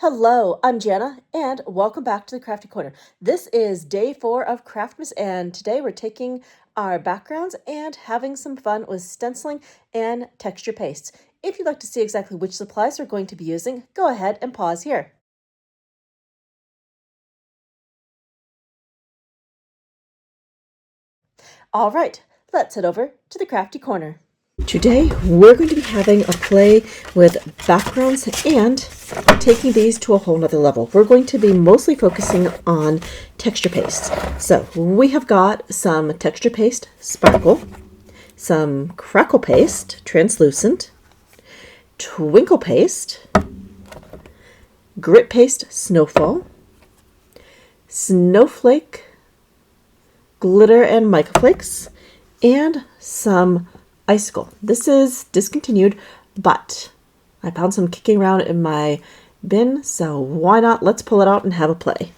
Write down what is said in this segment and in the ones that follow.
Hello, I'm Janna, and welcome back to the Crafty Corner. This is day 4 of Craftmas, and today we're taking our backgrounds and having some fun with stenciling and texture pastes. If you'd like to see exactly which supplies we're going to be using, go ahead and pause here. All right, let's head over to the Crafty Corner. Today, we're going to be having a play with backgrounds and taking these to a whole nother level. We're going to be mostly focusing on texture paste. So we have got some texture paste sparkle, some crackle paste translucent, twinkle paste, grit paste snowfall, snowflake, glitter and mica flakes, and some icicle. This is discontinued, but I found some kicking around in my bin, so why not? Let's pull it out and have a play.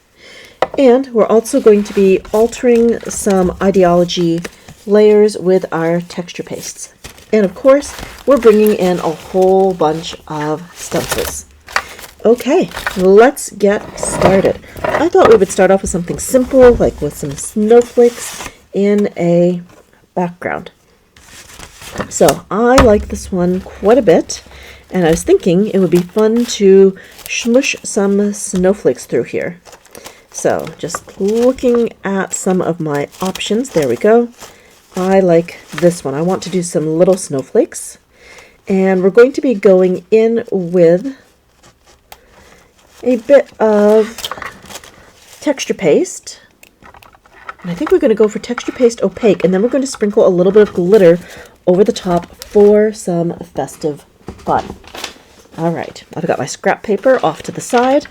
And we're also going to be altering some ideology layers with our texture pastes. And of course, we're bringing in a whole bunch of stencils. Okay, let's get started. I thought we would start off with something simple, like with some snowflakes in a background. So I like this one quite a bit, and I was thinking it would be fun to smush some snowflakes through here. So just looking at some of my options, there we go. I like this one. I want to do some little snowflakes, and we're going to be going in with a bit of texture paste. And I think we're going to go for texture paste opaque, and then we're going to sprinkle a little bit of glitter over the top for some festive fun. All right, I've got my scrap paper off to the side.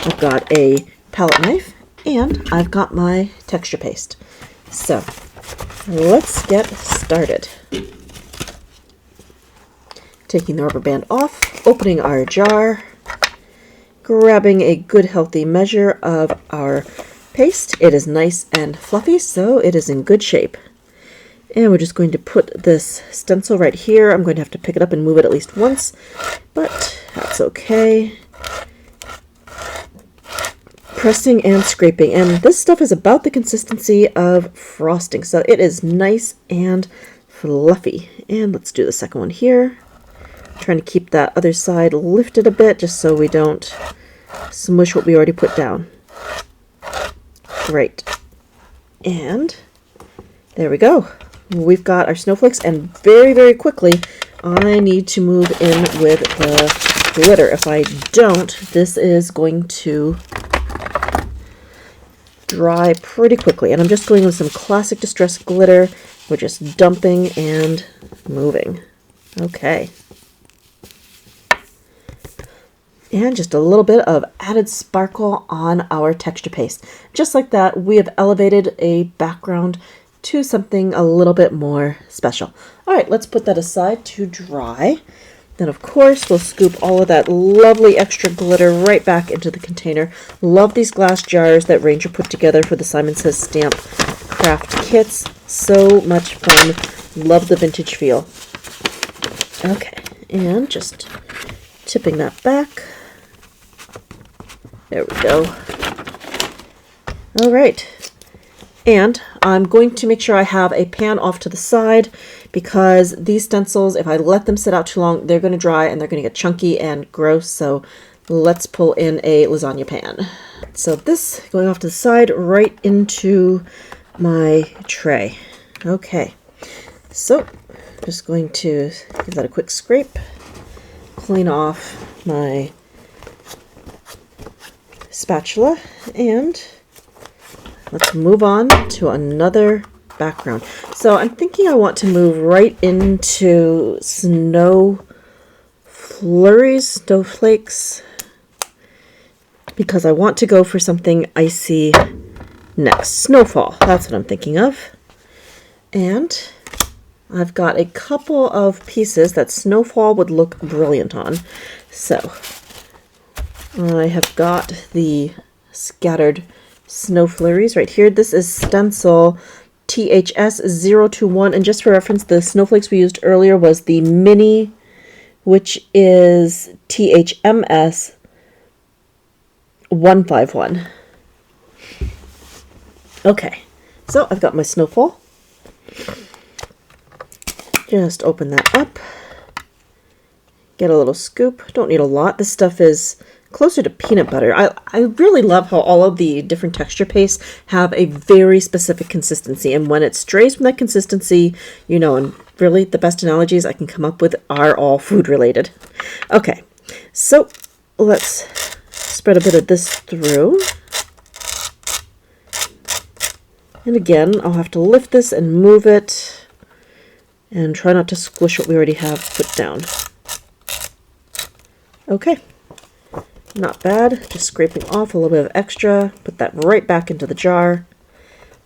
I've got a palette knife, and I've got my texture paste. So let's get started. Taking the rubber band off, opening our jar, grabbing a good healthy measure of our paste. It is nice and fluffy, so it is in good shape. And we're just going to put this stencil right here. I'm going to have to pick it up and move it at least once, but that's okay. Pressing and scraping, and this stuff is about the consistency of frosting, so it is nice and fluffy. And let's do the second one here. I'm trying to keep that other side lifted a bit just so we don't smush what we already put down. Great. And there we go. We've got our snowflakes, and very, very quickly, I need to move in with the glitter. If I don't, this is going to dry pretty quickly. And I'm just going with some classic distress glitter. We're just dumping and moving. Okay. And just a little bit of added sparkle on our texture paste. Just like that, we have elevated a background to something a little bit more special. All right, let's put that aside to dry. Then, of course, we'll scoop all of that lovely extra glitter right back into the container. Love these glass jars that Ranger put together for the Simon Says Stamp craft kits. So much fun. Love the vintage feel. Okay, and just tipping that back. There we go. All right. And I'm going to make sure I have a pan off to the side, because these stencils, if I let them sit out too long, they're going to dry and they're going to get chunky and gross. So let's pull in a lasagna pan. So this going off to the side right into my tray. Okay. So just going to give that a quick scrape, clean off my spatula, and let's move on to another background. So I'm thinking I want to move right into snow flurries, snowflakes, because I want to go for something icy next. Snowfall, that's what I'm thinking of. And I've got a couple of pieces that snowfall would look brilliant on. So I have got the scattered snow flurries right here. This is stencil THS021, and just for reference, the snowflakes we used earlier was the mini, which is THMS 151. Okay, so I've got my snowfall. Just open that up. Get a little scoop. Don't need a lot. This stuff is closer to peanut butter. I really love how all of the different texture pastes have a very specific consistency. And when it strays from that consistency, you know, and really the best analogies I can come up with are all food related. Okay, so let's spread a bit of this through. And again, I'll have to lift this and move it and try not to squish what we already have put down. Okay, not bad. Just scraping off a little bit of extra. Put that right back into the jar.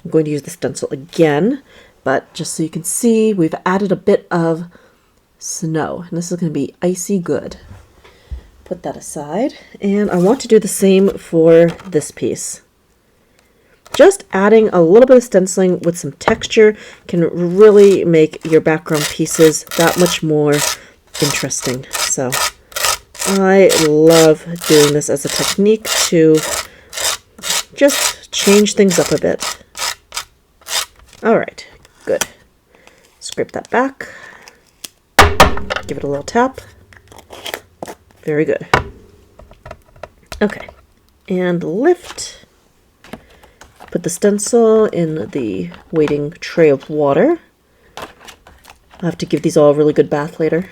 I'm going to use the stencil again, but just so you can see, we've added a bit of snow, and this is going to be icy good. Put that aside, and I want to do the same for this piece. Just adding a little bit of stenciling with some texture can really make your background pieces that much more interesting. So I love doing this as a technique to just change things up a bit. All right, good. Scrape that back. Give it a little tap. Very good. Okay, and lift. Put the stencil in the waiting tray of water. I'll have to give these all a really good bath later.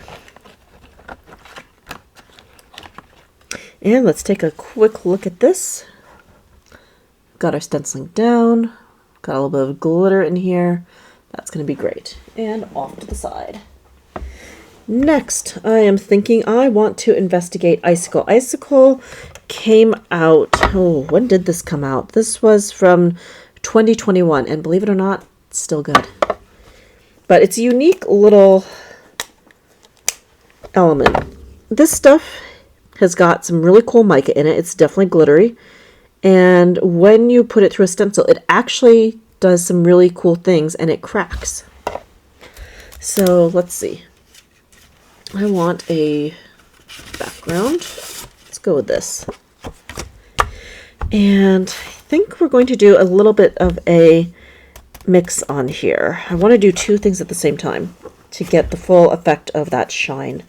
And let's take a quick look at this. Got our stenciling down. Got a little bit of glitter in here. That's going to be great. And off to the side. Next, I am thinking I want to investigate Icicle. Icicle came out, oh, when did this come out? This was from 2021, and believe it or not, it's still good. But it's a unique little element. This stuff has got some really cool mica in it. It's definitely glittery. And when you put it through a stencil, it actually does some really cool things, and it cracks. So let's see. I want a background. Let's go with this. And I think we're going to do a little bit of a mix on here. I want to do two things at the same time to get the full effect of that shine.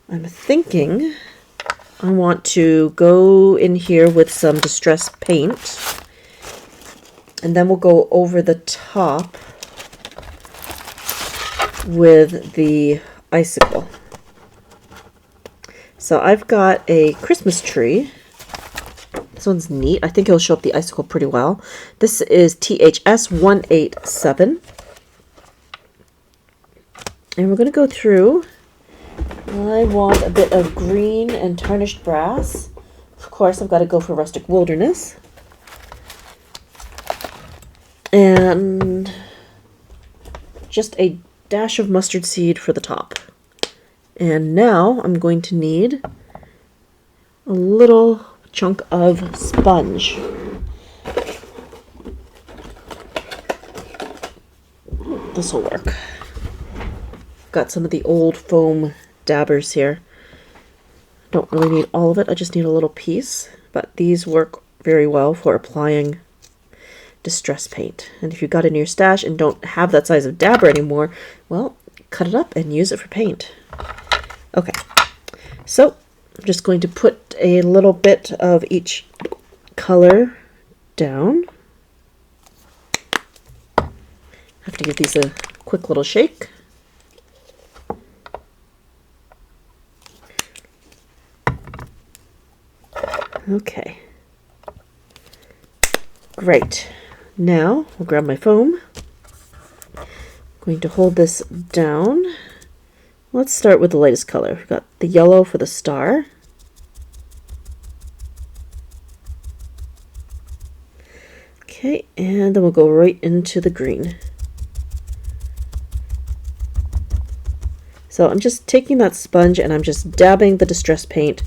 I'm thinking I want to go in here with some distress paint, and then we'll go over the top with the icicle. So I've got a Christmas tree. This one's neat. I think it'll show up the icicle pretty well. This is THS 187. And we're going to go through. I want a bit of green and tarnished brass. Of course, I've got to go for rustic wilderness. And just a dash of mustard seed for the top. And now I'm going to need a little chunk of sponge. This will work. Got some of the old foam dabbers here. Don't really need all of it, I just need a little piece, but these work very well for applying distress paint. And if you've got it in your stash and don't have that size of dabber anymore, well, cut it up and use it for paint. Okay, so I'm just going to put a little bit of each color down. Have to give these a quick little shake. Okay, great. Now I'll grab my foam. I'm going to hold this down. Let's start with the lightest color. We've got the yellow for the star. Okay, and then we'll go right into the green. So I'm just taking that sponge and I'm just dabbing the distress paint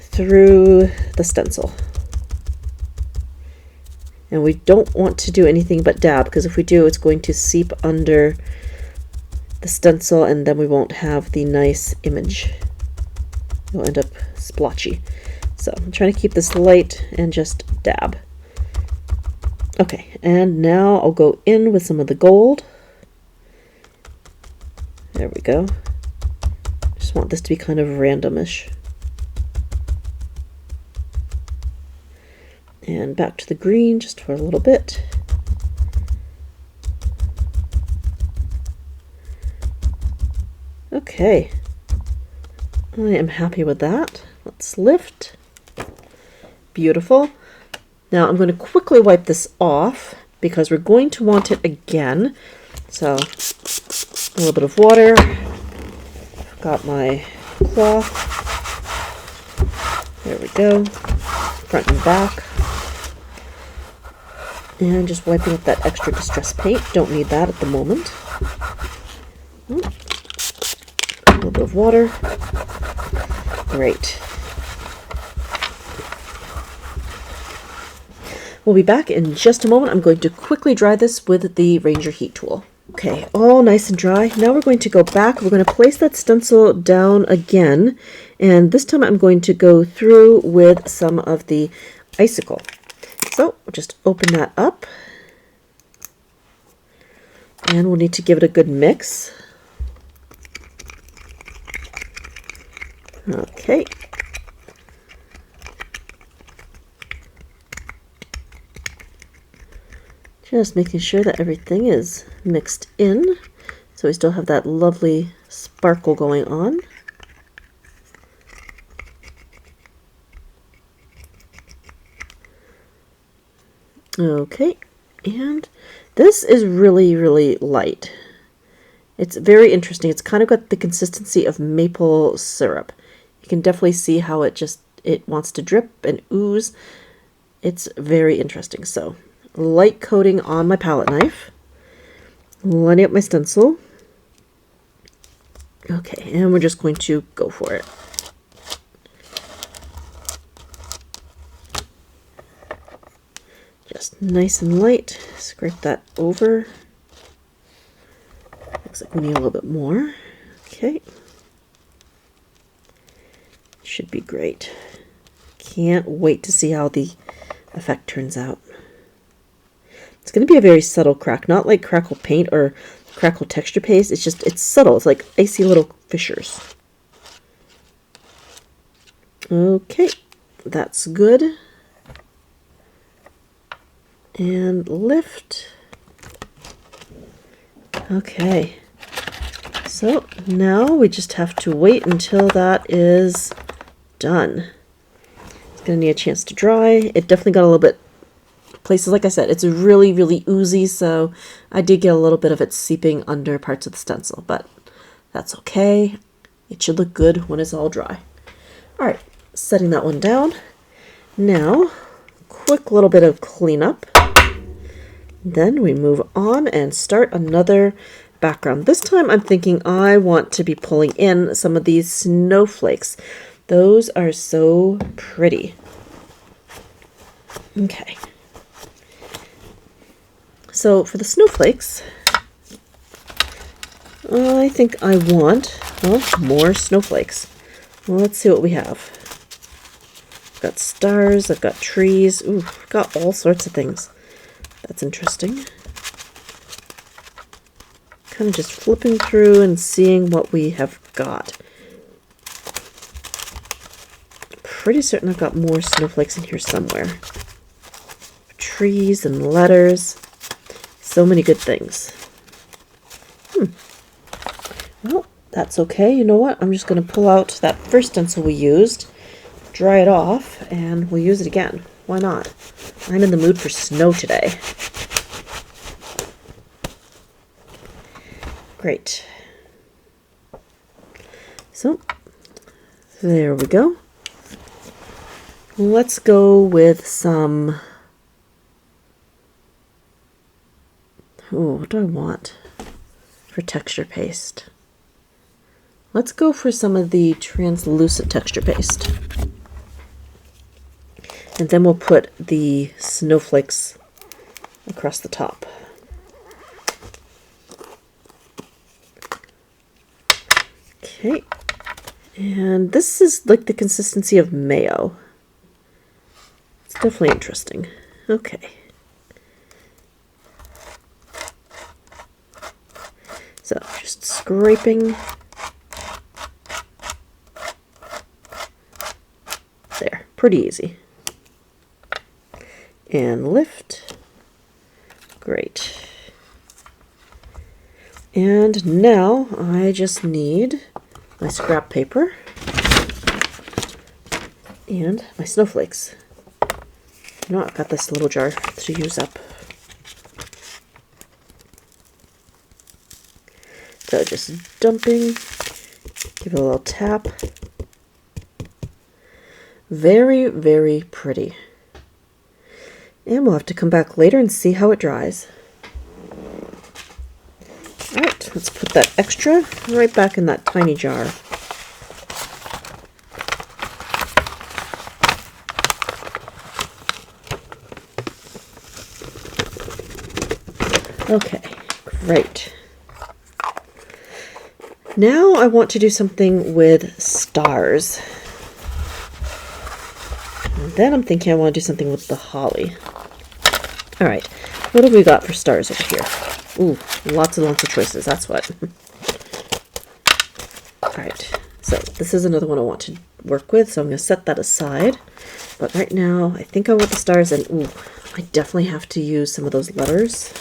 through the stencil. And we don't want to do anything but dab, because if we do, it's going to seep under the stencil and then we won't have the nice image. It'll end up splotchy. So I'm trying to keep this light and just dab. Okay, and now I'll go in with some of the gold. There we go. Just want this to be kind of randomish. And back to the green just for a little bit. Okay. I am happy with that. Let's lift. Beautiful. Now I'm going to quickly wipe this off because we're going to want it again. So a little bit of water. Got my cloth. There we go. Front and back. And just wiping up that extra distress paint. Don't need that at the moment. A little bit of water. Great. We'll be back in just a moment. I'm going to quickly dry this with the Ranger heat tool. Okay, all nice and dry. Now we're going to go back. We're going to place that stencil down again. And this time I'm going to go through with some of the icicle. So we'll just open that up. And we'll need to give it a good mix. Okay. Just making sure that everything is mixed in, so we still have that lovely sparkle going on. Okay, and this is really, really light. It's very interesting. It's kind of got the consistency of maple syrup. You can definitely see how it wants to drip and ooze. It's very interesting. So light coating on my palette knife, lining up my stencil. Okay, and we're just going to go for it. Just nice and light, scrape that over. Looks like we need a little bit more. Okay. Should be great. Can't wait to see how the effect turns out. It's going to be a very subtle crack, not like crackle paint or crackle texture paste. It's subtle. It's like icy little fissures. Okay, that's good. And lift. Okay, so now we just have to wait until that is done. It's going to need a chance to dry. It definitely got a little bit places, like I said, it's really, really oozy, so I did get a little bit of it seeping under parts of the stencil, but that's okay. It should look good when it's all dry. All right, setting that one down. Now, quick little bit of cleanup. Then we move on and start another background. This time I'm thinking I want to be pulling in some of these snowflakes. Those are so pretty. Okay. So for the snowflakes, I think I want, well, more snowflakes. Well, let's see what we have. I've got stars, I've got trees, ooh, I've got all sorts of things. That's interesting. Kind of just flipping through and seeing what we have got. Pretty certain I've got more snowflakes in here somewhere. Trees and letters. So many good things. Well, that's okay. You know what? I'm just going to pull out that first stencil we used, dry it off, and we'll use it again. Why not? I'm in the mood for snow today. Great. So, there we go. Let's go with some... Oh, what do I want for texture paste? Let's go for some of the translucent texture paste. And then we'll put the snowflakes across the top. Okay. And this is like the consistency of mayo. definitely interesting. Okay. So just scraping. There, pretty easy. And lift. Great. And now I just need my scrap paper and my snowflakes. You know, I've got this little jar to use up. So just dumping, give it a little tap. Very, very pretty. And we'll have to come back later and see how it dries. Alright, let's put that extra right back in that tiny jar. Okay, great. Now I want to do something with stars. And then I'm thinking I want to do something with the holly. Alright, what have we got for stars over here? Ooh, lots and lots of choices, that's what. Alright, so this is another one I want to work with, so I'm going to set that aside. But right now, I think I want the stars, and ooh, I definitely have to use some of those letters.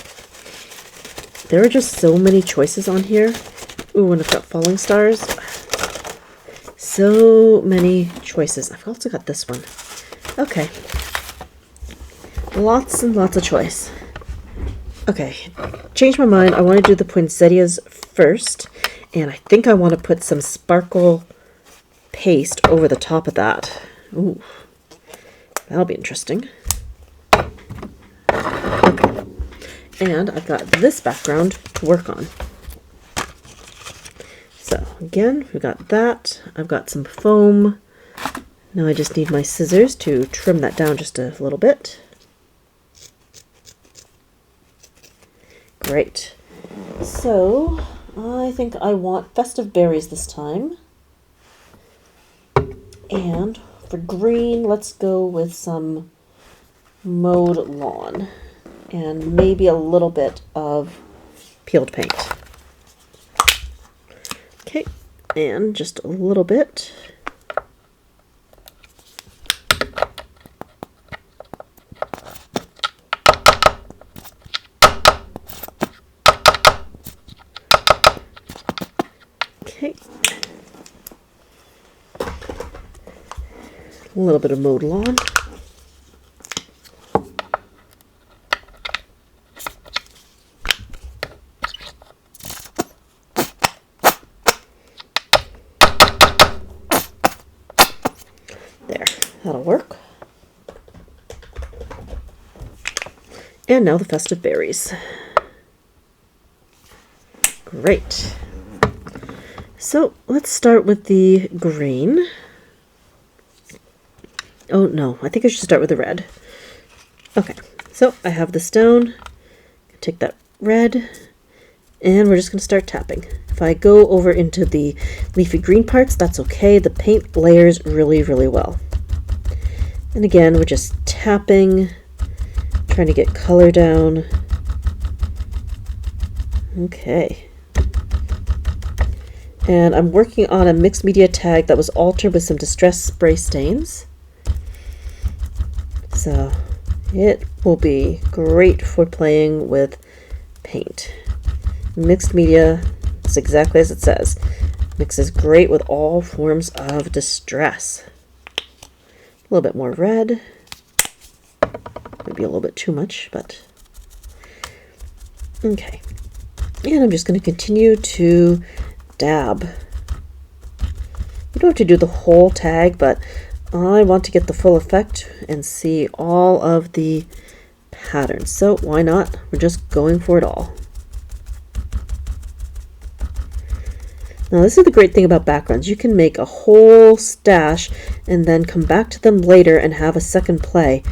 There are just so many choices on here. Ooh, and I've got falling stars. So many choices. I've also got this one. Okay. Lots and lots of choice. Okay, changed my mind. I want to do the poinsettias first, and I think I want to put some sparkle paste over the top of that. Ooh, that'll be interesting. Okay, and I've got this background to work on. So again, we've got that. I've got some foam. Now I just need my scissors to trim that down just a little bit. Great. So I think I want festive berries this time. And for green, let's go with some mowed lawn and maybe a little bit of peeled paint. Okay, and just a little bit. Okay. A little bit of mowed lawn. There, that'll work. And now the festive berries. Great. So let's start with the green. Oh no, I think I should start with the red. Okay, so I have this down. Take that red, and we're just going to start tapping. If I go over into the leafy green parts, that's okay. The paint layers really, really well. And again, we're just tapping, trying to get color down. Okay. And I'm working on a mixed media tag that was altered with some distress spray stains. So it will be great for playing with paint. Mixed media, it's exactly as it says. Mixes great with all forms of distress. A little bit more red. Maybe a little bit too much, but okay. And I'm just going to continue to dab. You don't have to do the whole tag, but I want to get the full effect and see all of the patterns. So why not? We're just going for it all. Now this is the great thing about backgrounds. You can make a whole stash and then come back to them later and have a second play.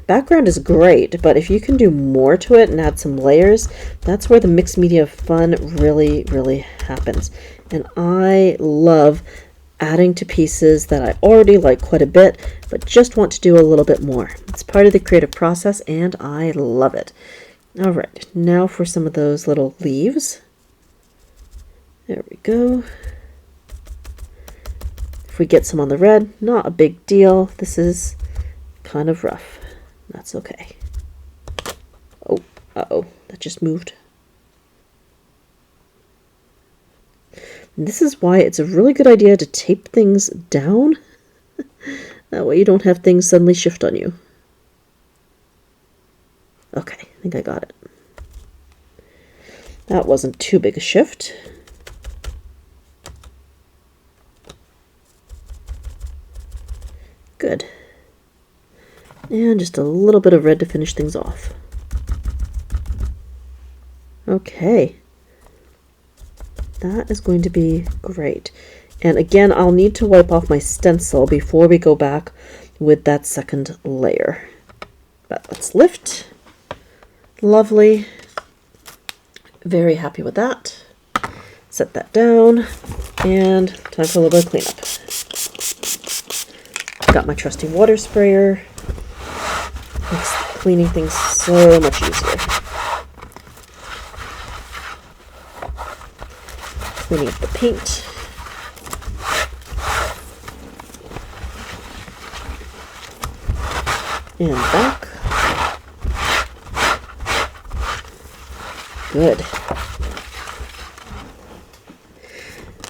Background is great, but if you can do more to it and add some layers, that's where the mixed media fun really, really happens. And I love adding to pieces that I already like quite a bit, but just want to do a little bit more. It's part of the creative process, and I love it. All right, now for some of those little leaves. There we go. If we get some on the red, not a big deal. This is kind of rough. That's okay. Oh, uh-oh, that just moved. And this is why it's a really good idea to tape things down. That way you don't have things suddenly shift on you. Okay, I think I got it. That wasn't too big a shift. Good. And just a little bit of red to finish things off. Okay. That is going to be great. And again, I'll need to wipe off my stencil before we go back with that second layer. But let's lift. Lovely. Very happy with that. Set that down. And time for a little bit of cleanup. Got my trusty water sprayer. Makes cleaning things so much easier. Cleaning up the paint. And back. Good.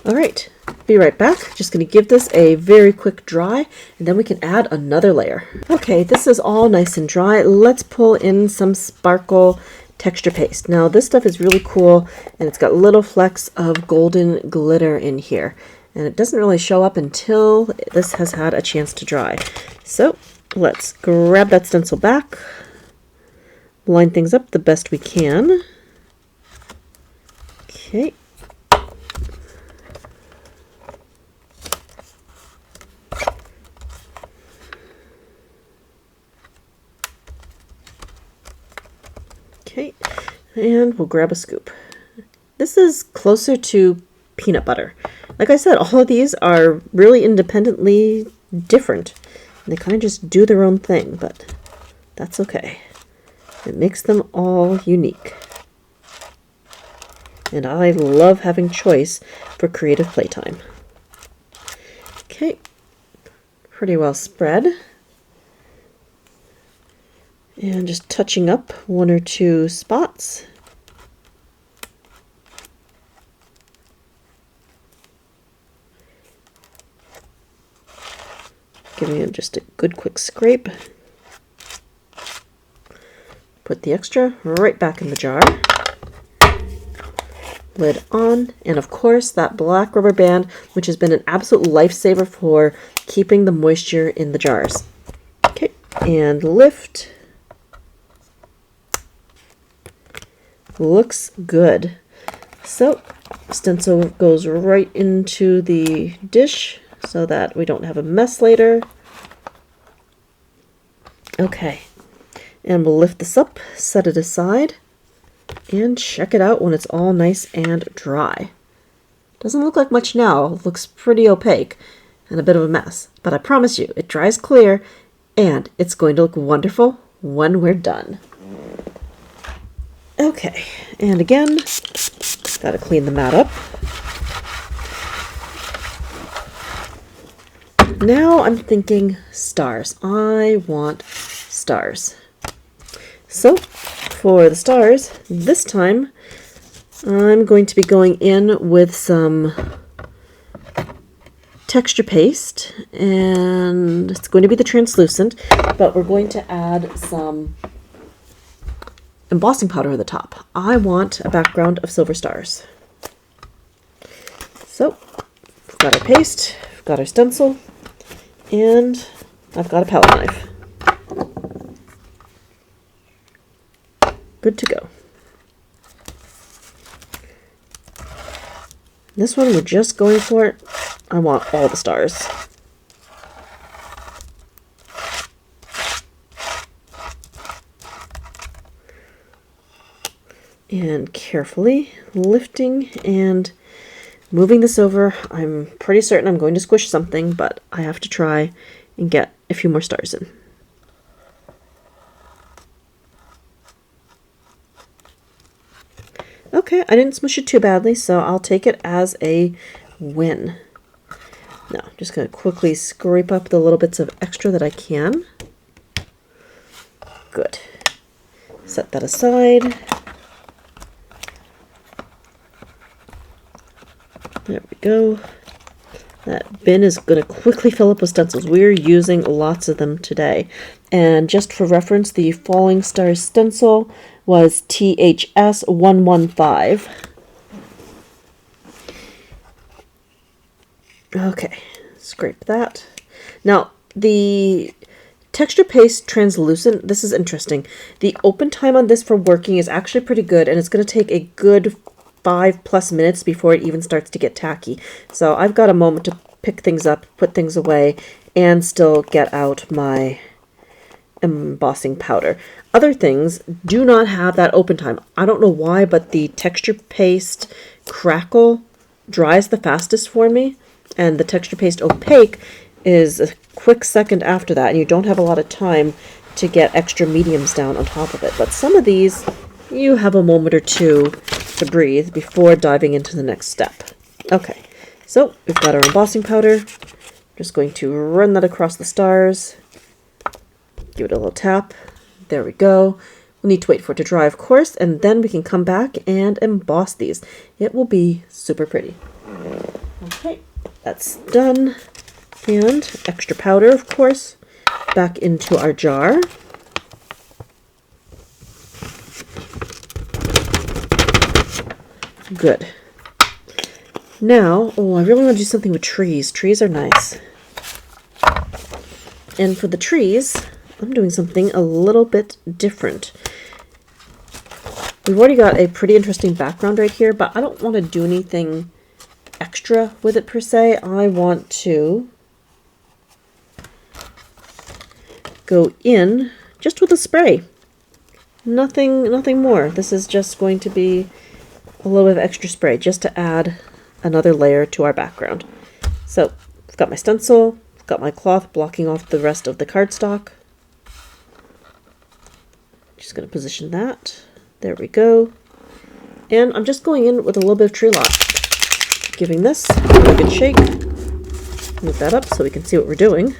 All right, be right back. Just going to give this a very quick dry, and then we can add another layer. Okay, this is all nice and dry. Let's pull in some sparkle texture paste. Now this stuff is really cool, and it's got little flecks of golden glitter in here, and it doesn't really show up until this has had a chance to dry. So let's grab that stencil back, line things up the best we can. Okay. Okay, and we'll grab a scoop. This is closer to peanut butter. Like I said, all of these are really independently different. They kind of just do their own thing, but that's okay. It makes them all unique. And I love having choice for creative playtime. Okay, pretty well spread. And just touching up one or two spots. Giving it just a good quick scrape. Put the extra right back in the jar. Lid on, and of course that black rubber band, which has been an absolute lifesaver for keeping the moisture in the jars. Okay, and lift. Looks good. So stencil goes right into the dish so that we don't have a mess later. Okay, and we'll lift this up, set it aside, and check it out when it's all nice and dry. Doesn't look like much now. It looks pretty opaque and a bit of a mess, but I promise you it dries clear and it's going to look wonderful when we're done. Okay, and again, gotta clean the mat up. Now I'm thinking stars. I want stars. So for the stars, this time I'm going to be going in with some texture paste, and it's going to be the translucent, but we're going to add some embossing powder at the top. I want a background of silver stars. So we've got our paste, we've got our stencil, and I've got a palette knife. Good to go. This one, we're just going for it. I want all the stars. And carefully lifting and moving this over, I'm pretty certain I'm going to squish something, but I have to try and get a few more stars in. Okay, I didn't smush it too badly, so I'll take it as a win. Now, I'm just going to quickly scrape up the little bits of extra that I can. Good. Set that aside. There we go. That bin is going to quickly fill up with stencils. We're using lots of them today. And just for reference, the Falling Star stencil was THS 115. Okay, scrape that. Now, the texture paste translucent, this is interesting. The open time on this for working is actually pretty good, and it's going to take a good 5+ minutes before it even starts to get tacky. So I've got a moment to pick things up, put things away, and still get out my embossing powder. Other things do not have that open time. I don't know why, but the texture paste crackle dries the fastest for me, and the texture paste opaque is a quick second after that, and you don't have a lot of time to get extra mediums down on top of it. But some of these, you have a moment or two to breathe before diving into the next step. Okay, so we've got our embossing powder. Just going to run that across the stars. Give it a little tap. There we go. We'll need to wait for it to dry, of course, and then we can come back and emboss these. It will be super pretty. Okay, that's done. And extra powder, of course, back into our jar. Good. Now, I really want to do something with trees. Trees are nice. And for the trees, I'm doing something a little bit different. We've already got a pretty interesting background right here, but I don't want to do anything extra with it per se. I want to go in just with a spray. Nothing more. This is just going to be a little bit of extra spray just to add another layer to our background. So I've got my stencil, I've got my cloth blocking off the rest of the cardstock. Just going to position that. There we go. And I'm just going in with a little bit of tree lot. Giving this a good shake. Move that up so we can see what we're doing.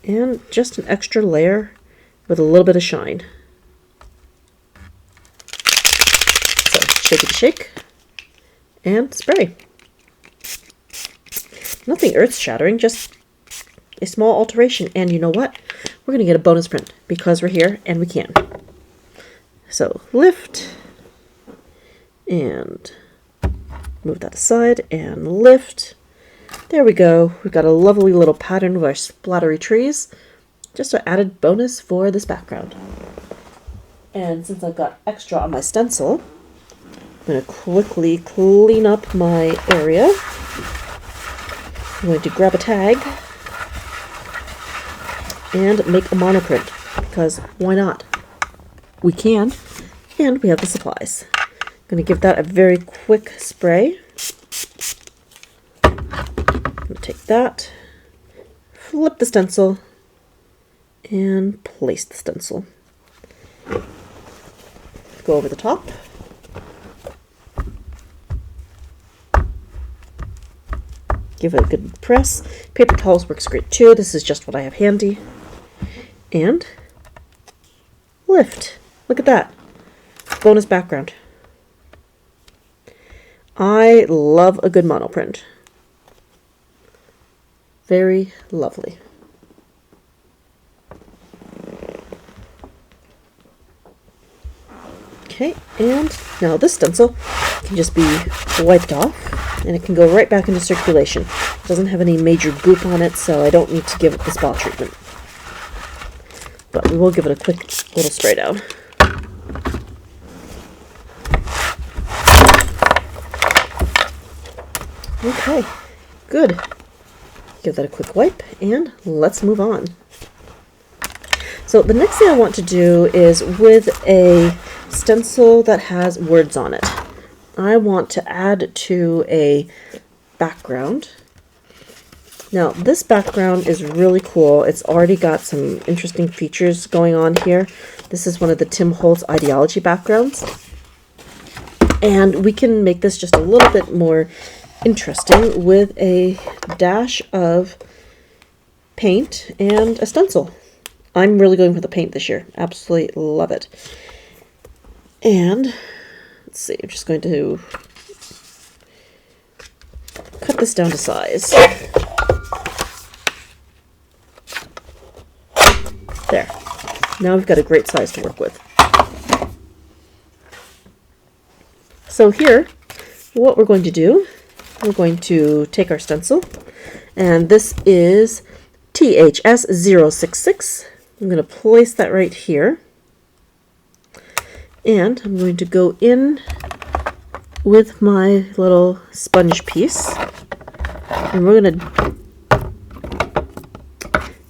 And just an extra layer with a little bit of shine. So shake it, shake, and spray. Nothing earth-shattering, just a small alteration. And you know what? We're going to get a bonus print because we're here and we can. So lift and move that aside and lift. There we go. We've got a lovely little pattern of our splattery trees. Just an added bonus for this background. And since I've got extra on my stencil, I'm going to quickly clean up my area. I'm going to grab a tag and make a monoprint, because why not? We can, and we have the supplies. I'm going to give that a very quick spray. I'm going to take that, flip the stencil, and place the stencil. Go over the top. Give it a good press. Paper towels works great too. This is just what I have handy. And lift. Look at that. Bonus background. I love a good monoprint. Very lovely. Okay, and now this stencil can just be wiped off, and it can go right back into circulation. It doesn't have any major goop on it, so I don't need to give it the spa treatment. But we will give it a quick little spray down. Okay, good. Give that a quick wipe, and let's move on. So the next thing I want to do is with a stencil that has words on it. I want to add to a background. Now, this background is really cool. It's already got some interesting features going on here. This is one of the Tim Holtz ideology backgrounds. And we can make this just a little bit more interesting with a dash of paint and a stencil. I'm really going for the paint this year. Absolutely love it. And let's see, I'm just going to cut this down to size. There. Now we've got a great size to work with. So here, what we're going to do, we're going to take our stencil, and this is THS066. I'm going to place that right here, and I'm going to go in with my little sponge piece, and we're going to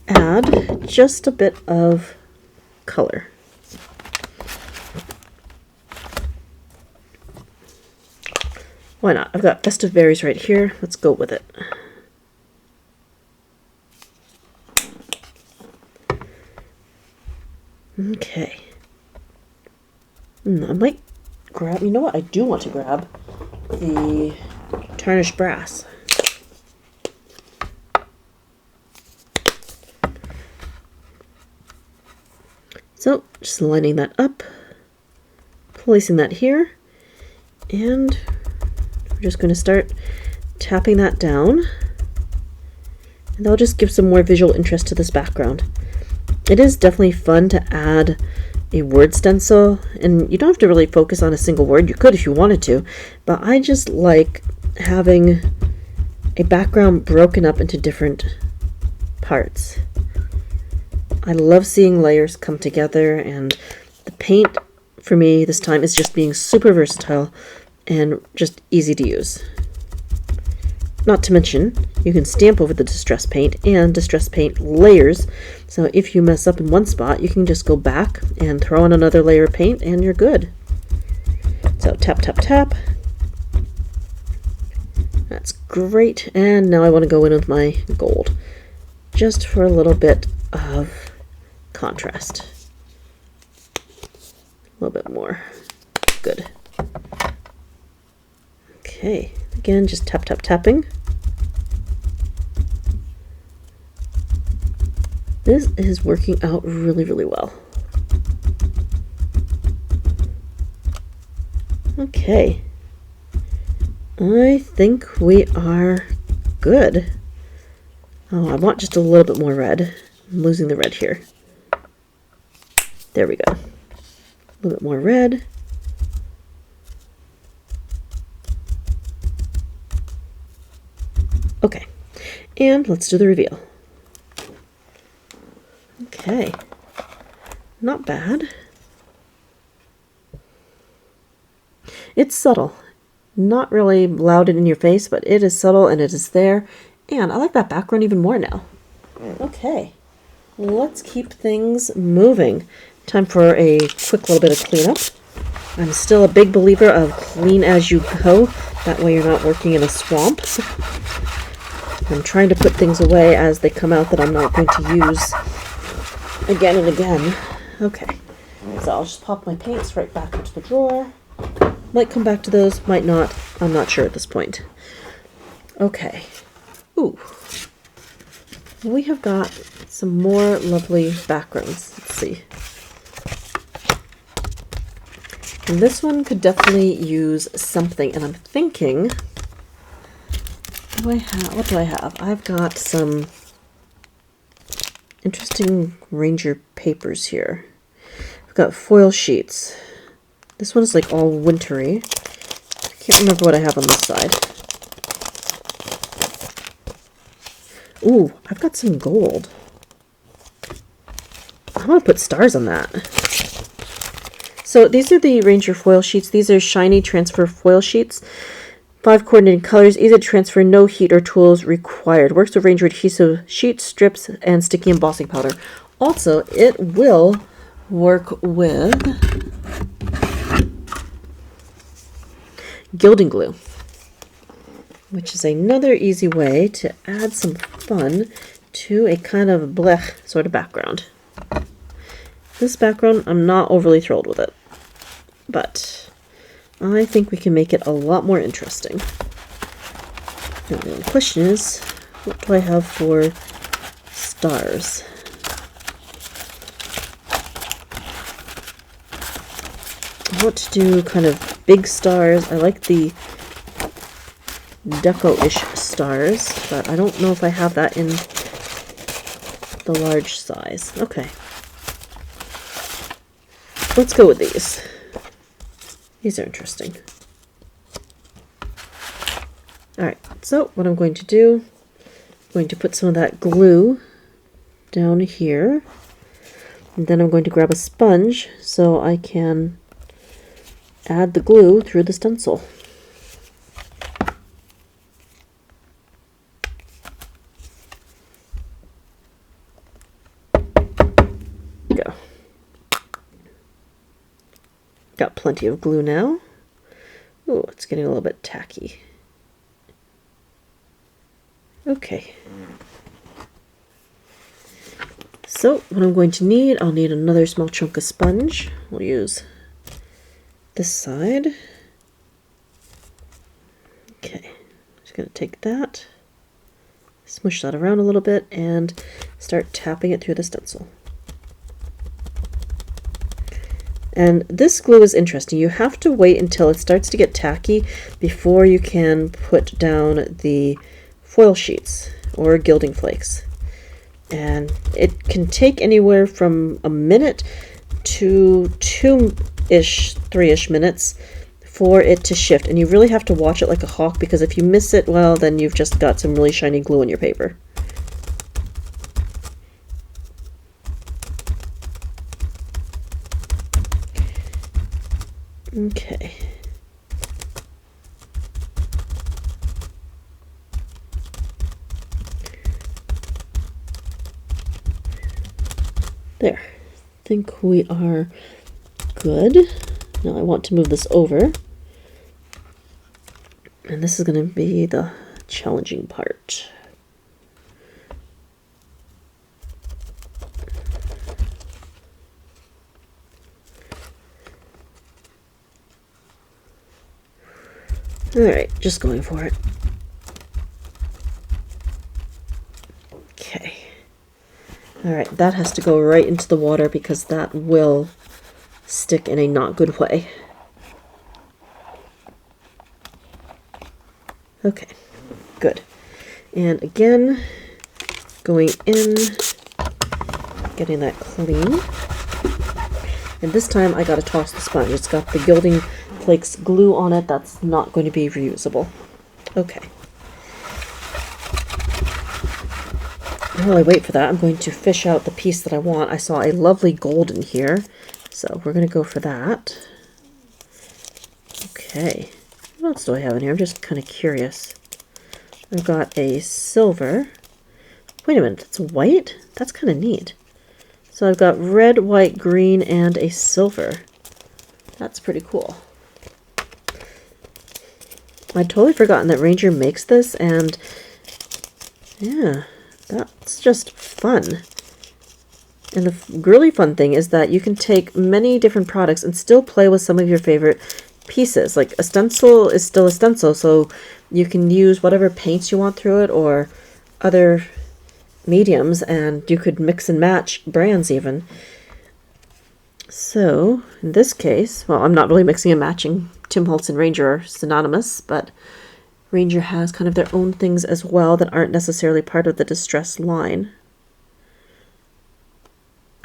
add just a bit of color. Why not? I've got Festive Berries right here. Let's go with it. Okay. I might grab, you know what? I do want to grab the tarnished brass. So, just lining that up, placing that here, and we're just going to start tapping that down, and that'll just give some more visual interest to this background. It is definitely fun to add a word stencil, and you don't have to really focus on a single word. You could if you wanted to, but I just like having a background broken up into different parts. I love seeing layers come together, and the paint for me this time is just being super versatile and just easy to use. Not to mention, you can stamp over the distress paint and distress paint layers, so if you mess up in one spot, you can just go back and throw on another layer of paint and you're good. So tap, tap, tap. That's great, and now I want to go in with my gold, just for a little bit of contrast. A little bit more. Good. Okay, again, just tap, tap, tapping. This is working out really, really well. Okay. I think we are good. Oh, I want just a little bit more red. I'm losing the red here. There we go. A little bit more red. Okay, and let's do the reveal. Okay, not bad. It's subtle. Not really loud and in your face, but it is subtle and it is there. And I like that background even more now. Okay, let's keep things moving. Time for a quick little bit of cleanup. I'm still a big believer of clean as you go. That way you're not working in a swamp. I'm trying to put things away as they come out that I'm not going to use again and again. Okay, so I'll just pop my paints right back into the drawer. Might come back to those, might not. I'm not sure at this point. Okay. Ooh. We have got some more lovely backgrounds. Let's see. And this one could definitely use something, and I'm thinking, what do I have? I've got some interesting Ranger papers here. I've got foil sheets. This one is like all wintry. I can't remember what I have on this side. Ooh, I've got some gold. I'm gonna put stars on that. So these are the Ranger foil sheets. These are shiny transfer foil sheets. 5 coordinating colors, easy to transfer, no heat or tools required. Works with Ranger adhesive sheets, strips, and sticky embossing powder. Also, it will work with gilding glue, which is another easy way to add some fun to a kind of blech sort of background. This background, I'm not overly thrilled with it, but I think we can make it a lot more interesting. Now, the question is, what do I have for stars? I want to do kind of big stars. I like the deco-ish stars, but I don't know if I have that in the large size. Okay. Let's go with these. These are interesting. Alright, so what I'm going to do, I'm going to put some of that glue down here. And then I'm going to grab a sponge so I can add the glue through the stencil. Go. Got plenty of glue now. Oh, it's getting a little bit tacky. Okay. So, what I'm going to need, I'll need another small chunk of sponge. We'll use this side. Okay, just going to take that, smush that around a little bit, and start tapping it through the stencil. And this glue is interesting. You have to wait until it starts to get tacky before you can put down the foil sheets or gilding flakes. And it can take anywhere from a minute to 2-ish, 3-ish minutes for it to shift. And you really have to watch it like a hawk, because if you miss it, well, then you've just got some really shiny glue on your paper. Okay. There. I think we are good. Now I want to move this over. And this is going to be the challenging part. Alright, just going for it. Okay. Alright, that has to go right into the water because that will stick in a not good way. Okay, good. And again, going in, getting that clean. And this time I gotta toss the sponge. It's got the gilding flakes glue on it. That's not going to be reusable. Okay. While I wait for that, I'm going to fish out the piece that I want. I saw a lovely gold in here, so we're going to go for that. Okay. What else do I have in here? I'm just kind of curious. I've got a silver. Wait a minute, that's white? That's kind of neat. So I've got red, white, green, and a silver. That's pretty cool. I'd totally forgotten that Ranger makes this, and yeah, that's just fun. And the really fun thing is that you can take many different products and still play with some of your favorite pieces. Like a stencil is still a stencil, so you can use whatever paints you want through it or other mediums, and you could mix and match brands even. So in this case, well, I'm not really mixing and matching. Tim Holtz and Ranger are synonymous, but Ranger has kind of their own things as well that aren't necessarily part of the Distress line.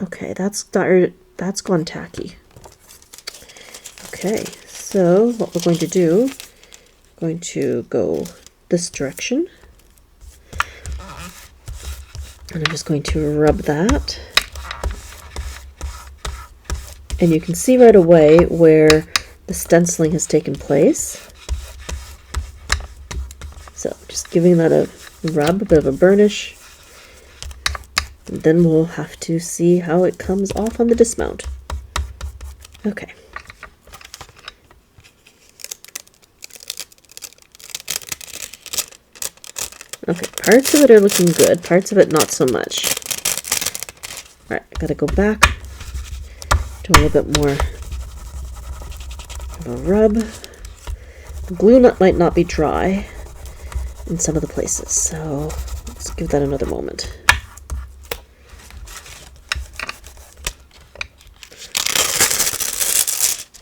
Okay, that's gone tacky. Okay, so what we're going to do, going to go this direction. And I'm just going to rub that. And you can see right away where the stenciling has taken place. So just giving that a rub, a bit of a burnish. And then we'll have to see how it comes off on the dismount. Okay. Okay, parts of it are looking good, parts of it not so much. Alright, I gotta go back, do a little bit more of a rub. The glue nut might not be dry in some of the places, so let's give that another moment.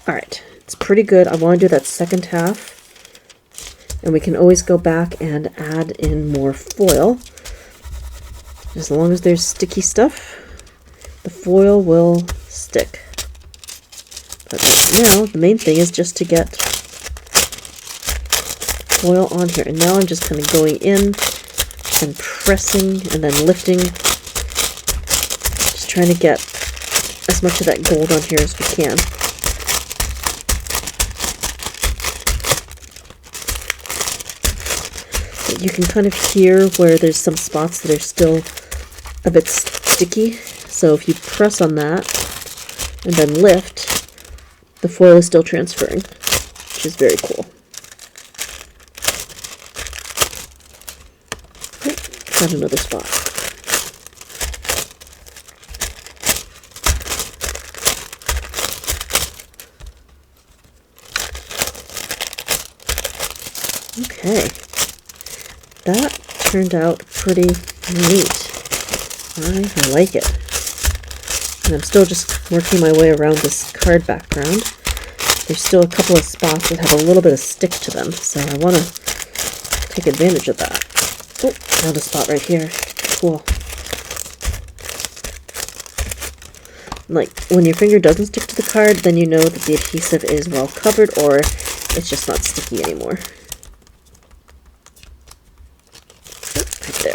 Alright, it's pretty good. I want to do that second half. And we can always go back and add in more foil. As long as there's sticky stuff, the foil will stick. But right now, the main thing is just to get foil on here. And now I'm just kind of going in and pressing and then lifting. Just trying to get as much of that gold on here as we can. You can kind of hear where there's some spots that are still a bit sticky. So if you press on that and then lift, the foil is still transferring, which is very cool. Okay, got another spot. Okay. That turned out pretty neat. I like it. And I'm still just working my way around this card background. There's still a couple of spots that have a little bit of stick to them, so I want to take advantage of that. Oh, found a spot right here. Cool. Like, when your finger doesn't stick to the card, then you know that the adhesive is well covered or it's just not sticky anymore. There.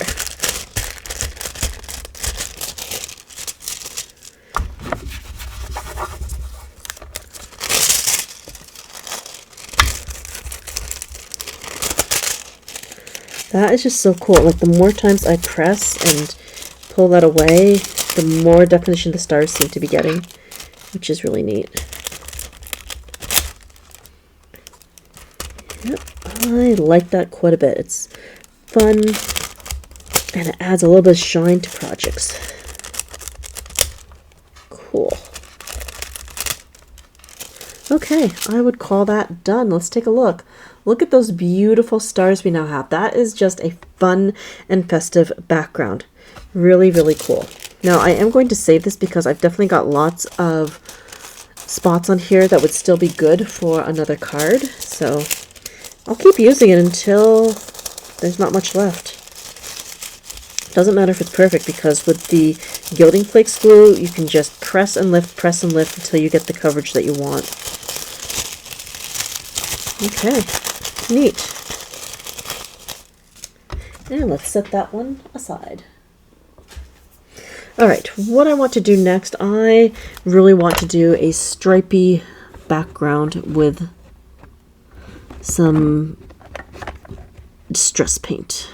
That is just so cool. Like, the more times I press and pull that away, the more definition the stars seem to be getting, which is really neat. Yep, I like that quite a bit. It's fun. And it adds a little bit of shine to projects. Cool. Okay, I would call that done. Let's take a look. Look at those beautiful stars we now have. That is just a fun and festive background. Really, really cool. Now, I am going to save this because I've definitely got lots of spots on here that would still be good for another card. So I'll keep using it until there's not much left. Doesn't matter if it's perfect, because with the gilding flakes glue, you can just press and lift until you get the coverage that you want. Okay, neat. And let's set that one aside. Alright, what I want to do next, I really want to do a stripy background with some distress paint.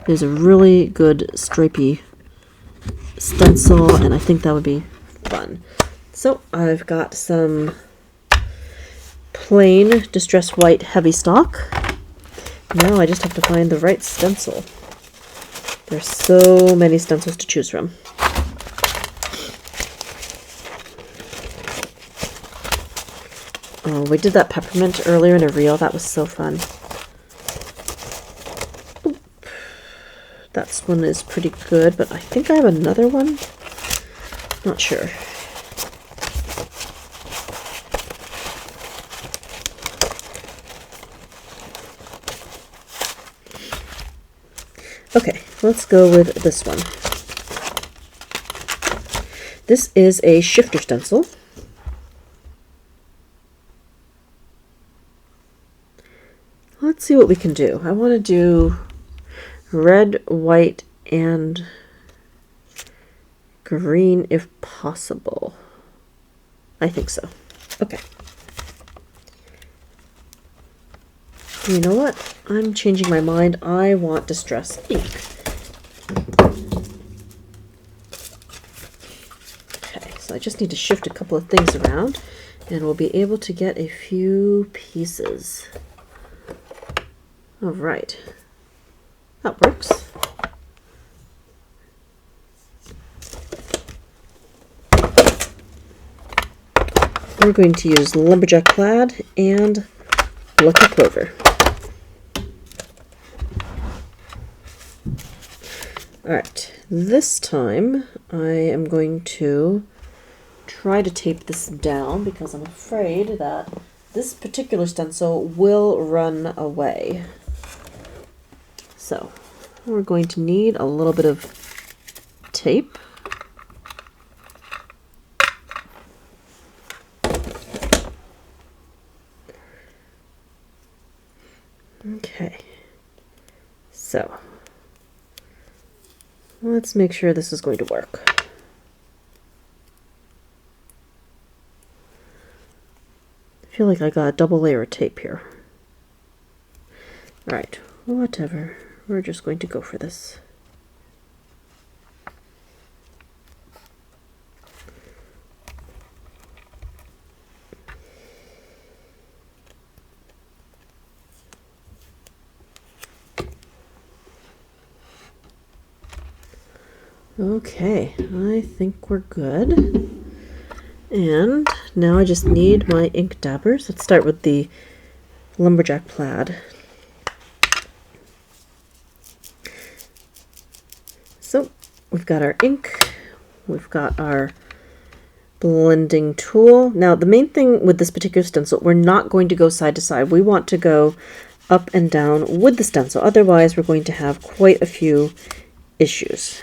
There's a really good stripy stencil, and I think that would be fun. So I've got some plain distress white heavy stock. Now I just have to find the right stencil. There's so many stencils to choose from. Oh, we did that peppermint earlier in a reel. That was so fun. That one is pretty good, but I think I have another one. Not sure. Okay, let's go with this one. This is a shifter stencil. Let's see what we can do. I want to do red, white, and green if possible. I think so. Okay. You know what? I'm changing my mind. I want Distress ink. Okay, so I just need to shift a couple of things around and we'll be able to get a few pieces. All right. That works. We're going to use Lumberjack Plaid and Lucky Clover. Alright, this time I am going to try to tape this down because I'm afraid that this particular stencil will run away. So, we're going to need a little bit of tape. Okay, so let's make sure this is going to work. I feel like I got a double layer of tape here. Alright, whatever. We're just going to go for this. Okay, I think we're good. And now I just need my ink dabbers. Let's start with the Lumberjack Plaid. So we've got our ink, we've got our blending tool. Now the main thing with this particular stencil, we're not going to go side to side. We want to go up and down with the stencil. Otherwise we're going to have quite a few issues.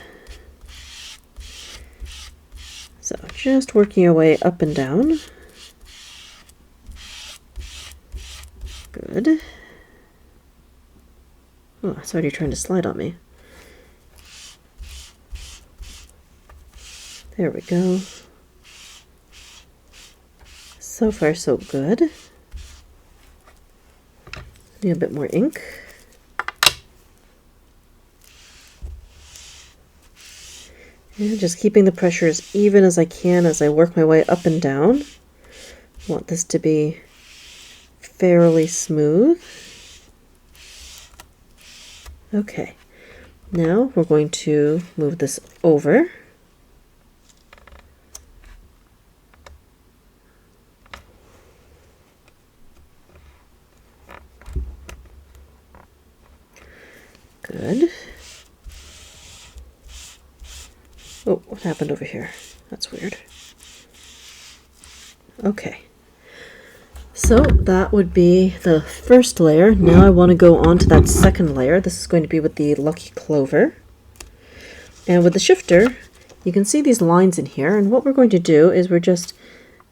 So just working our way up and down. Good. Oh, it's already trying to slide on me. There we go. So far, so good. Need a bit more ink. And just keeping the pressure as even as I can as I work my way up and down. I want this to be fairly smooth. Okay, now we're going to move this over. Good. Oh, what happened over here? That's weird. Okay. So that would be the first layer. Now I want to go on to that second layer. This is going to be with the Lucky Clover. And with the shifter, you can see these lines in here. And what we're going to do is we're just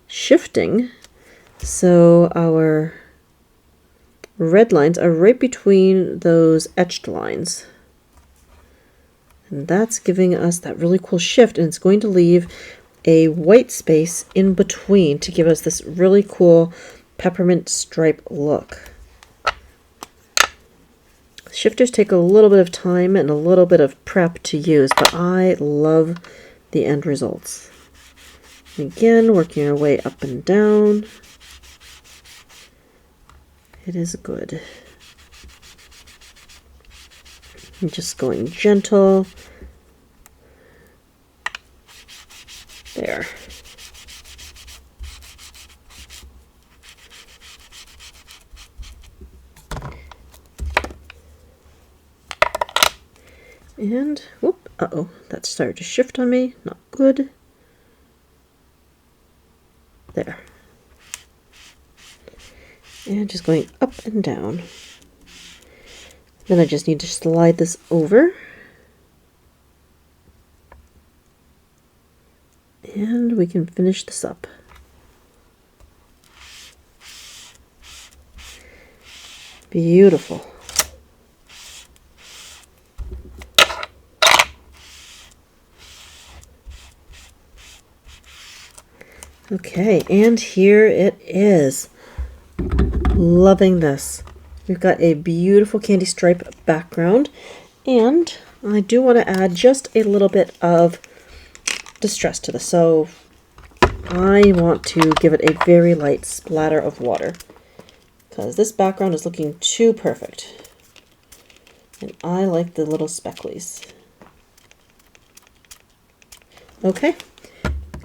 shifting so our red lines are right between those etched lines. And that's giving us that really cool shift, and it's going to leave a white space in between to give us this really cool peppermint stripe look. Shifters take a little bit of time and a little bit of prep to use, but I love the end results. Again, working our way up and down. It is good. I'm just going gentle. There. And, whoop, uh-oh, that started to shift on me. Not good. There. And just going up and down. Then I just need to slide this over. And we can finish this up. Beautiful. Okay, and here it is. Loving this. We've got a beautiful candy stripe background, and I do want to add just a little bit of distress to this. So I want to give it a very light splatter of water because this background is looking too perfect. And I like the little specklies. Okay,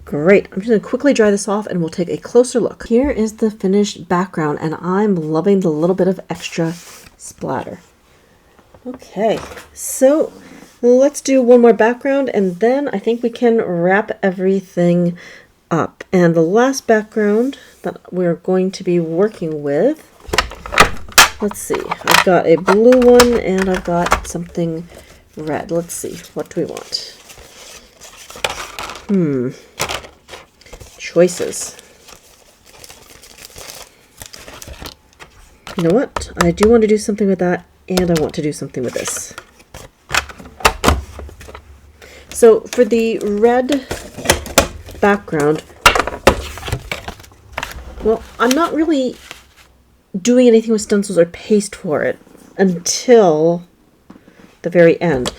great. I'm just going to quickly dry this off and we'll take a closer look. Here is the finished background and I'm loving the little bit of extra splatter. Okay, so let's do one more background and then I think we can wrap everything up. And the last background that we're going to be working with, let's see, I've got a blue one and I've got something red. Let's see, what do we want? Choices. You know what? I do want to do something with that, and I want to do something with this. So for the red background, well, I'm not really doing anything with stencils or paste for it until the very end.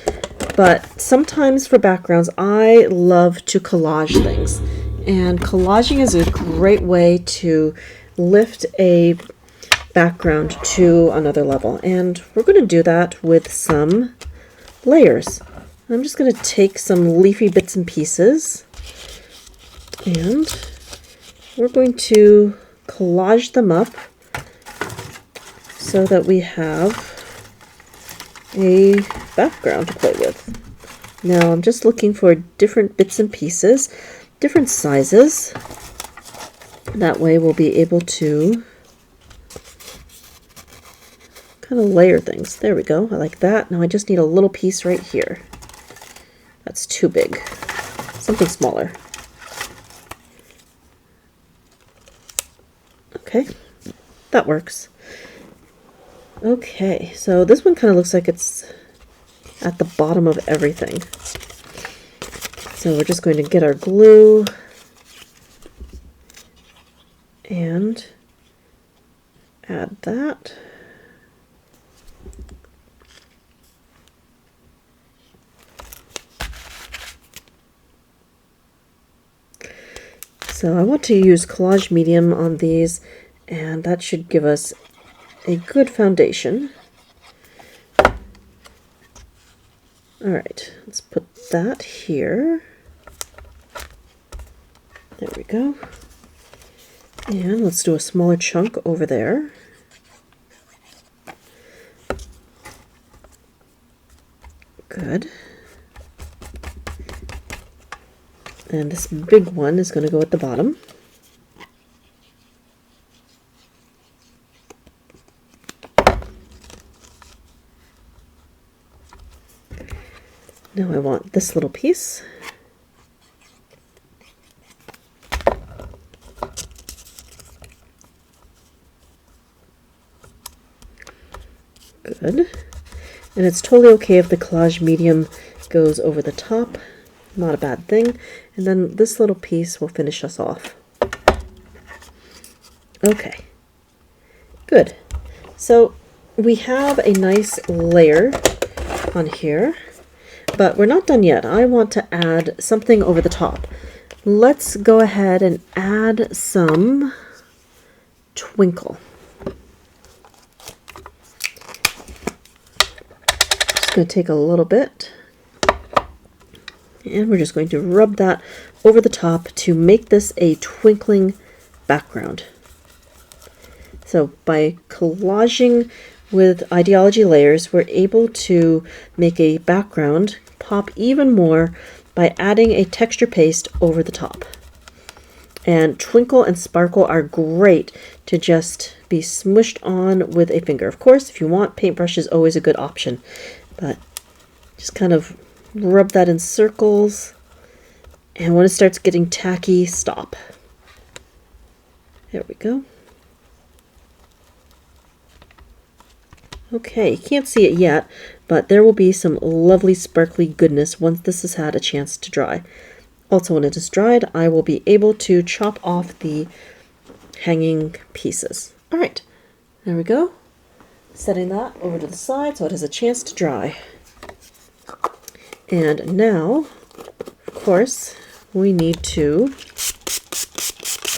But sometimes for backgrounds, I love to collage things. And collaging is a great way to lift a background to another level. And we're going to do that with some layers. I'm just going to take some leafy bits and pieces. And we're going to collage them up so that we have a background to play with. Now I'm just looking for different bits and pieces, different sizes. That way we'll be able to kind of layer things. There we go. I like that. Now I just need a little piece right here. That's too big. Something smaller. Okay, that works. Okay, so this one kind of looks like it's at the bottom of everything. So we're just going to get our glue and add that. So I want to use collage medium on these, and that should give us a good foundation. Alright, let's put that here. There we go. And let's do a smaller chunk over there. Good. And this big one is going to go at the bottom. Now I want this little piece. Good. And it's totally okay if the collage medium goes over the top. Not a bad thing. And then this little piece will finish us off. Okay. Good. So we have a nice layer on here. But we're not done yet. I want to add something over the top. Let's go ahead and add some twinkle. Just going to take a little bit. And we're just going to rub that over the top to make this a twinkling background. So by collaging with ideology layers, we're able to make a background pop even more by adding a texture paste over the top. And twinkle and sparkle are great to just be smushed on with a finger. Of course, if you want, paintbrush is always a good option, but just kind of rub that in circles, and when it starts getting tacky, stop. There we go. Okay, you can't see it yet, but there will be some lovely sparkly goodness once this has had a chance to dry. Also, when it is dried, I will be able to chop off the hanging pieces. All right, there we go. Setting that over to the side so it has a chance to dry. And now, of course, we need to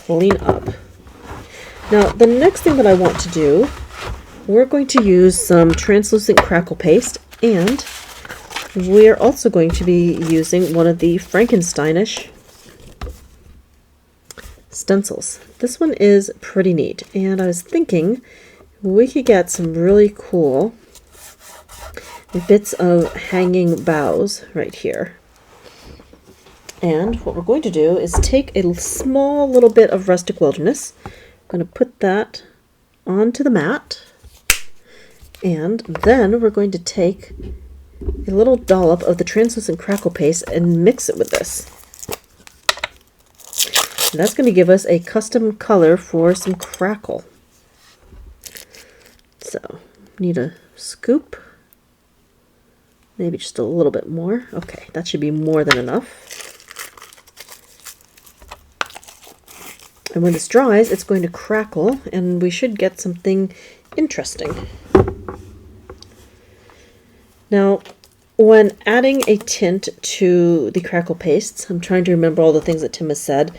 clean up. Now, the next thing that I want to do, we're going to use some translucent crackle paste, And we're also going to be using one of the Frankensteinish stencils. This one is pretty neat, and I was thinking we could get some really cool bits of hanging boughs right here. And what we're going to do is take a small little bit of Rustic Wilderness. I'm going to put that onto the mat, and then we're going to take a little dollop of the translucent crackle paste and mix it with this. And that's going to give us a custom color for some crackle. So, need a scoop, maybe just a little bit more. Okay, that should be more than enough. And when this dries, it's going to crackle, and we should get something interesting. Now, when adding a tint to the crackle pastes, I'm trying to remember all the things that Tim has said.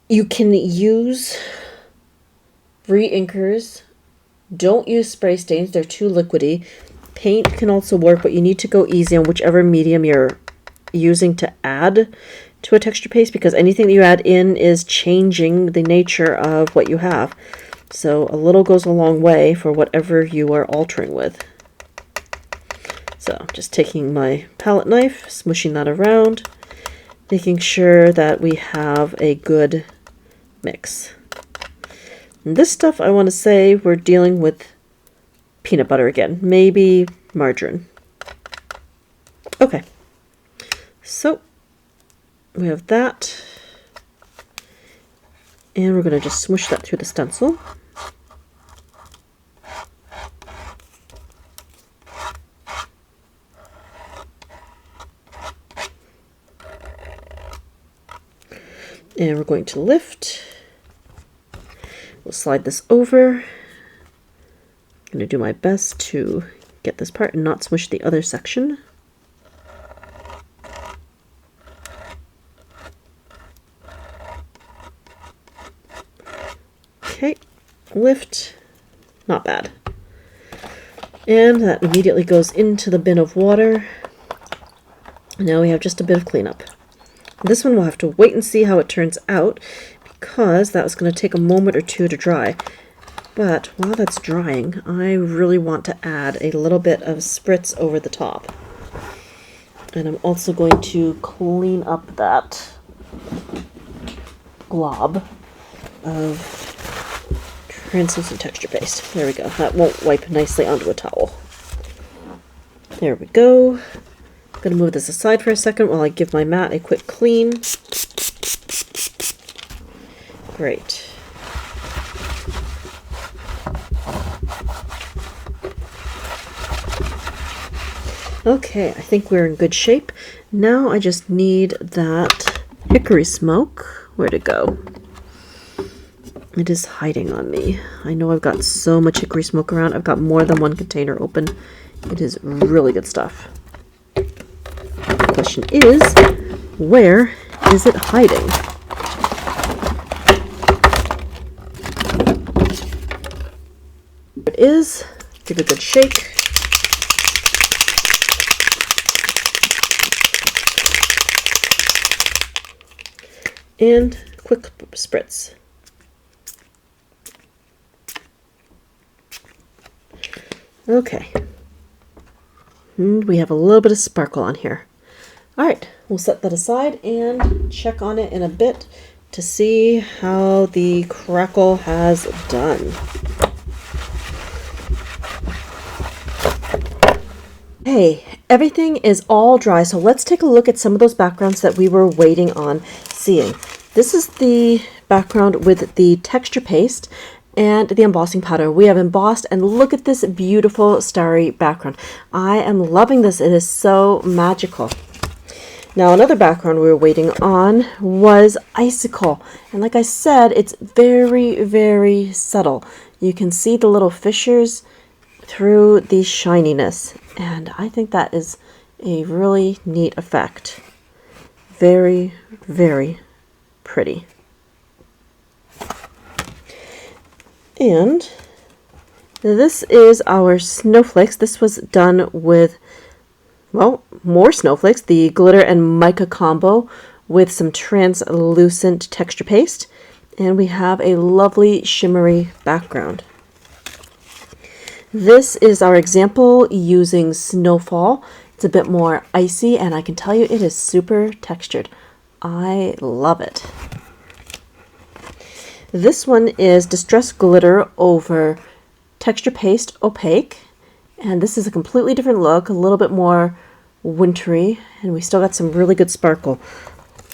You can use re-inkers. Don't use spray stains, they're too liquidy. Paint can also work, but you need to go easy on whichever medium you're using to add to a texture paste, because anything that you add in is changing the nature of what you have. So a little goes a long way for whatever you are altering with. So just taking my palette knife, smushing that around, making sure that we have a good mix. And this stuff, I want to say we're dealing with peanut butter again, maybe margarine. Okay, so we have that, and we're going to just smush that through the stencil. And we're going to lift. We'll slide this over. I'm going to do my best to get this part and not smush the other section. Okay, lift, not bad. And that immediately goes into the bin of water. Now we have just a bit of cleanup. This one we'll have to wait and see how it turns out, because that was going to take a moment or two to dry. But while that's drying, I really want to add a little bit of spritz over the top. And I'm also going to clean up that glob of translucent texture paste. There we go. That won't wipe nicely onto a towel. There we go. I'm going to move this aside for a second while I give my mat a quick clean. Great. Okay, I think we're in good shape. Now I just need that hickory smoke. Where'd it go? It is hiding on me. I know I've got so much hickory smoke around. I've got more than one container open. It is really good stuff. The question is, where is it hiding? There it is. Give it a good shake. And quick spritz. Okay. And we have a little bit of sparkle on here. Alright, we'll set that aside and check on it in a bit to see how the crackle has done. Hey, everything is all dry, so let's take a look at some of those backgrounds that we were waiting on seeing. This is the background with the texture paste and the embossing powder. We have embossed, and look at this beautiful starry background. I am loving this. It is so magical. Now, another background we were waiting on was icicle. And like I said, it's very, very subtle. You can see the little fissures through the shininess. And I think that is a really neat effect. Very, very pretty. This is our snowflakes. This was done with, well, more snowflakes, the glitter and mica combo with some translucent texture paste. And we have a lovely shimmery background. This is our example using Snowfall. It's a bit more icy, and I can tell you it is super textured. I love it. This one is Distress Glitter over Texture Paste Opaque. And this is a completely different look, a little bit more wintry, and we still got some really good sparkle.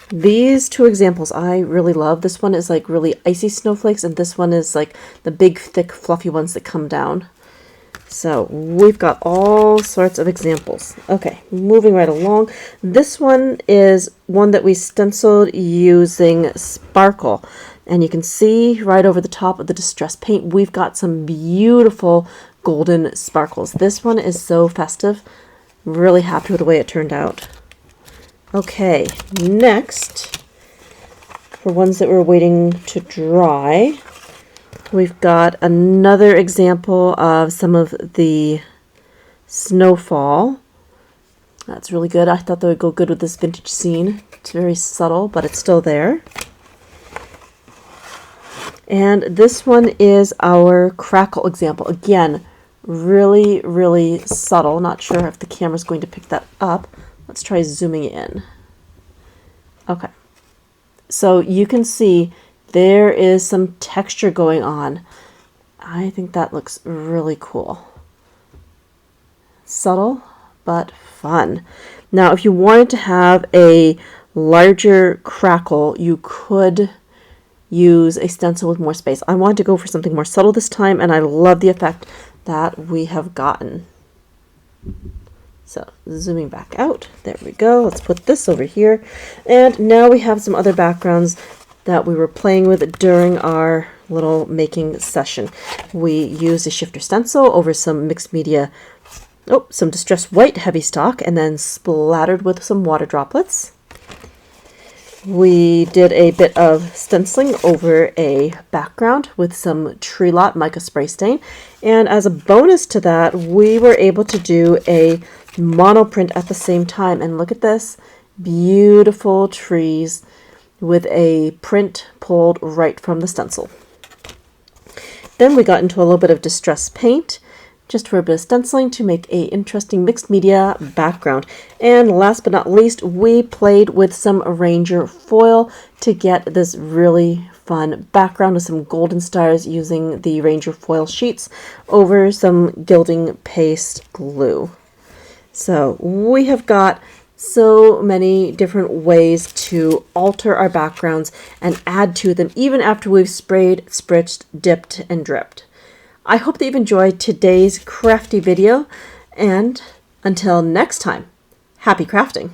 These two examples I really love. This one is like really icy snowflakes, and this one is like the big, thick, fluffy ones that come down. So we've got all sorts of examples. Okay, moving right along. This one is one that we stenciled using sparkle. And you can see right over the top of the distress paint, we've got some beautiful golden sparkles. This one is so festive. Really happy with the way it turned out. Okay, next, for ones that we're waiting to dry, we've got another example of some of the Snowfall. That's really good. I thought that would go good with this vintage scene. It's very subtle, but it's still there. And this one is our crackle example. Again, really, really subtle. Not sure if the camera's going to pick that up. Let's try zooming in. Okay. So you can see there is some texture going on. I think that looks really cool. Subtle, but fun. Now, if you wanted to have a larger crackle, you could use a stencil with more space. I wanted to go for something more subtle this time, and I love the effect that we have gotten. So zooming back out, there we go. Let's put this over here. And now we have some other backgrounds that we were playing with during our little making session. We used a shifter stencil over some mixed media, some distressed white heavy stock, and then splattered with some water droplets. We did a bit of stenciling over a background with some Tree Lot mica spray stain. And as a bonus to that, we were able to do a monoprint at the same time. And look at this, beautiful trees with a print pulled right from the stencil. Then we got into a little bit of distress paint, just for a bit of stenciling to make a interesting mixed media background. And last but not least, we played with some Ranger foil to get this really fun background with some golden stars using the Ranger foil sheets over some gilding paste glue. So we have got so many different ways to alter our backgrounds and add to them even after we've sprayed, spritzed, dipped, and dripped. I hope that you've enjoyed today's crafty video, and until next time, happy crafting!